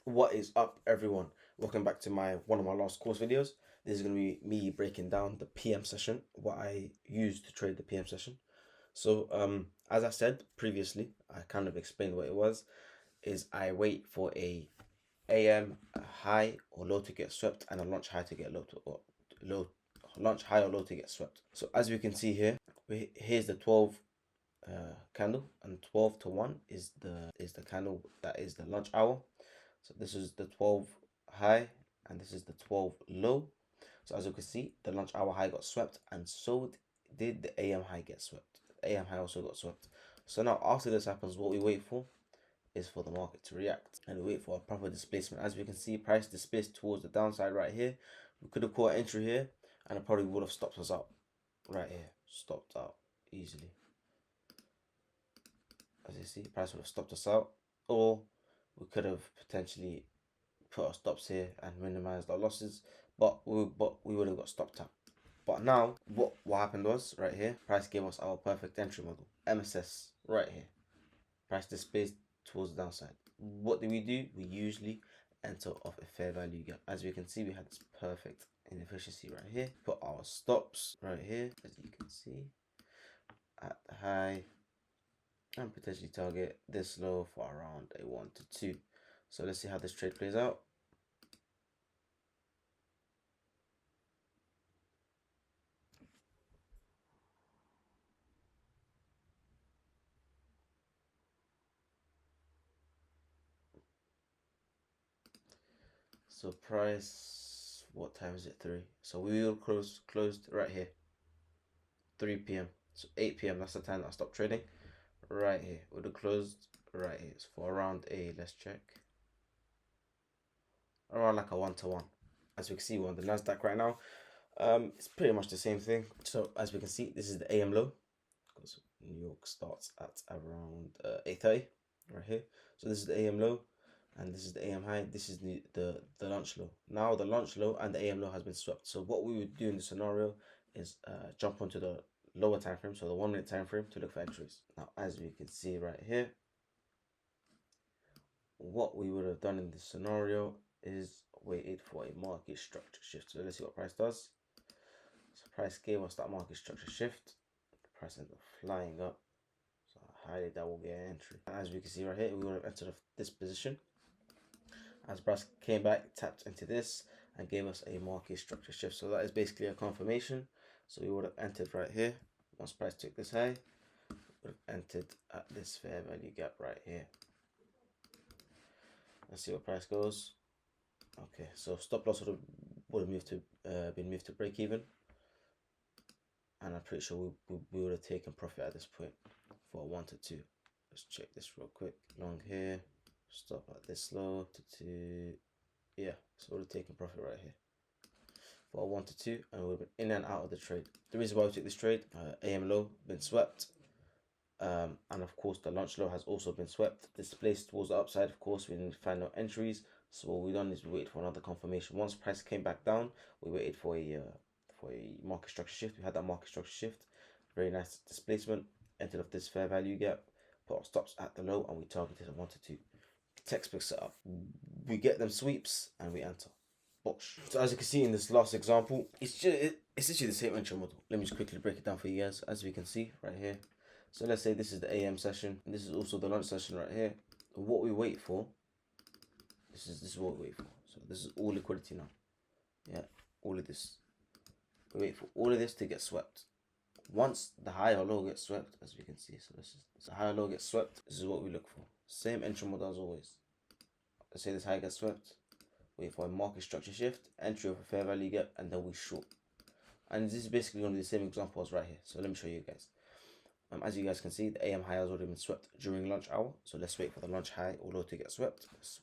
What is up, everyone? Welcome back to one of my last course videos. This is going to be me breaking down the PM session, what I used to trade the PM session. So as I said previously, I kind of explained what it was. Is I wait for a AM high or low to get swept and a launch high to get low launch high or low to get swept. So as we can see here, here's the 12 candle, and 12 to 1 is the candle that is the launch hour. So this is the 12 high and this is the 12 low. So as you can see, the launch hour high got swept, and so did the AM high get swept. The AM high also got swept. So now after this happens, what we wait for is for the market to react, and we wait for a proper displacement. As we can see, price displaced towards the downside right here. We could have caught entry here and it probably would have stopped us out right here. Stopped out easily. As you see, price would have stopped us out, or we could have potentially put our stops here and minimized our losses, but we would have got stopped out. But now what happened was right here, price gave us our perfect entry model, MSS, right here. Price displaced towards the downside. What do? We usually enter off a fair value gap. As we can see, we had this perfect inefficiency right here. Put our stops right here, as you can see, at the high, and potentially target this low for around a 1 to 2. So let's see how this trade plays out. So price, what time is it? 3. So we will closed right here, 3 p.m. So 8 p.m. that's the time that I stopped trading. Right here, would have closed right here. It's for around a, let's check, around like a 1 to 1. As we can see, we're on the Nasdaq right now. It's pretty much the same thing. So as we can see, this is the AM low, because New York starts at around 8:30 right here. So this is the AM low, and this is the AM high. This is the launch low. Now the launch low and the AM low has been swept. So what we would do in the scenario is jump onto the lower time frame, so the 1 minute time frame, to look for entries. Now as we can see right here, what we would have done in this scenario is waited for a market structure shift. So let's see what price does. So price gave us that market structure shift. The price ended up flying up. So I highly doubt we'll get an entry. And as we can see right here, we would have entered this position. As price came back, tapped into this and gave us a market structure shift. So that is basically a confirmation. So we would have entered right here. Once price took this high, we would have entered at this fair value gap right here. Let's see what price goes. Okay, so stop loss would have moved to been moved to break even, and I'm pretty sure we would have taken profit at this point for 1 to 2. Let's check this real quick. Long here, stop at this low to 2. Yeah, so we would have taken profit right here for 1 to 2, and we've been in and out of the trade. The reason why we took this trade, AM low been swept, and of course the launch low has also been swept. Displaced towards the upside. Of course, we didn't find no entries. So what we done is we waited for another confirmation. Once price came back down, we waited for a market structure shift. We had that market structure shift. Very nice displacement. Entered off this fair value gap. Put our stops at the low, and we targeted a 1 to 2. Textbook setup. We get them sweeps and we enter. Bosh. So as you can see in this last example, it's literally the same entry model. Let me just quickly break it down for you guys. As we can see right here. So let's say this is the AM session, and this is also the lunch session right here. What we wait for, this is what we wait for. So this is all liquidity now. Yeah, all of this. We wait for all of this to get swept. Once the high or low gets swept, as we can see, so this is the high or low gets swept. This is what we look for. Same entry model as always. Let's say this high gets swept. Wait for a market structure shift, entry of a fair value gap, and then we short. And this is basically going to be the same example as right here. So let me show you guys. As you guys can see, the AM high has already been swept during lunch hour. So let's wait for the lunch high or low to get swept. Let's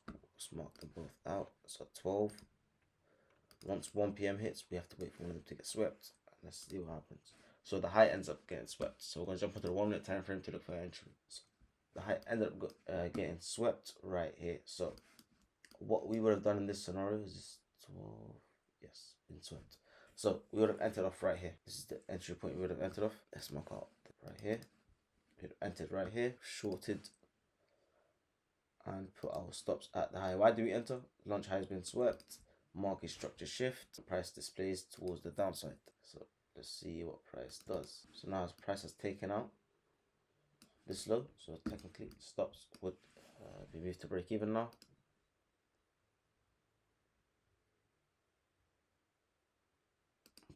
mark them both out. So 12. Once 1 p.m. hits, we have to wait for one of them to get swept. Let's see what happens. So the high ends up getting swept. So we're going to jump into the 1 minute time frame to look for entry. So the high ended up getting swept right here. So what we would have done in this scenario is this 12. Yes, been swept. So we would have entered off right here. This is the entry point we would have entered off. Let's mark out right here. We would have entered right here, shorted and put our stops at the high. Why do we enter? Lunch high has been swept. Market structure shift. Price displays towards the downside. So let's see what price does. So now as price has taken out this low, so technically stops would be moved to break even now.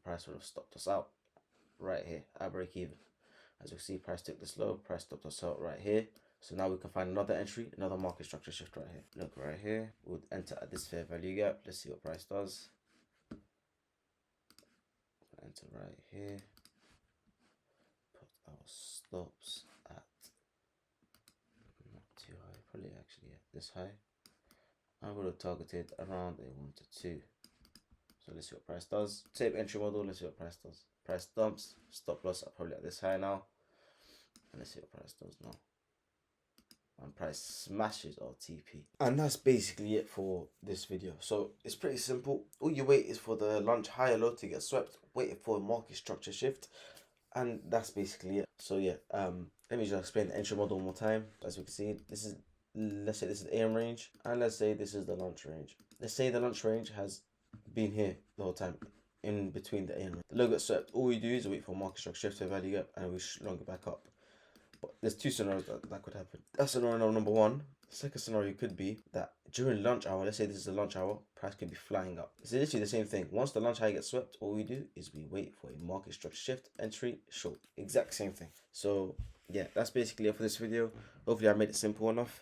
Price would have stopped us out right here at break even. As you can see, price took this low, price stopped us out right here. So now we can find another entry, another market structure shift right here. Look right here, we'll enter at this fair value gap. Let's see what price does. Enter right here. Put our stops at not too high, probably actually this high. I would have targeted around a 1 to 2. So let's see what price does. Same entry model, let's see what price does. Price dumps, stop loss are probably at this high now. And let's see what price does now. And price smashes our TP. And that's basically it for this video. So it's pretty simple. All you wait is for the lunch high or low to get swept. Wait for a market structure shift. And that's basically it. So yeah, let me just explain the entry model one more time. As you can see, this is, let's say this is the AM range. And let's say this is the lunch range. Let's say the lunch range has been here the whole time, in between the AM range. The low gets swept. All we do is wait for market structure shift to value gap, and we long it back up. But there's two scenarios that could happen. That's scenario number one. The second scenario could be that during lunch hour, let's say this is the lunch hour, price could be flying up. It's literally the same thing. Once the lunch high gets swept, all we do is we wait for a market structure shift, entry, short. Exact same thing. So yeah, that's basically it for this video. Hopefully I made it simple enough.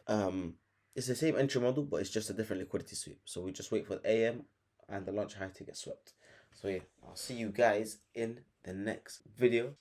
It's the same entry model, but it's just a different liquidity sweep. So we just wait for the AM and the lunch high to get swept. So yeah, I'll see you guys in the next video.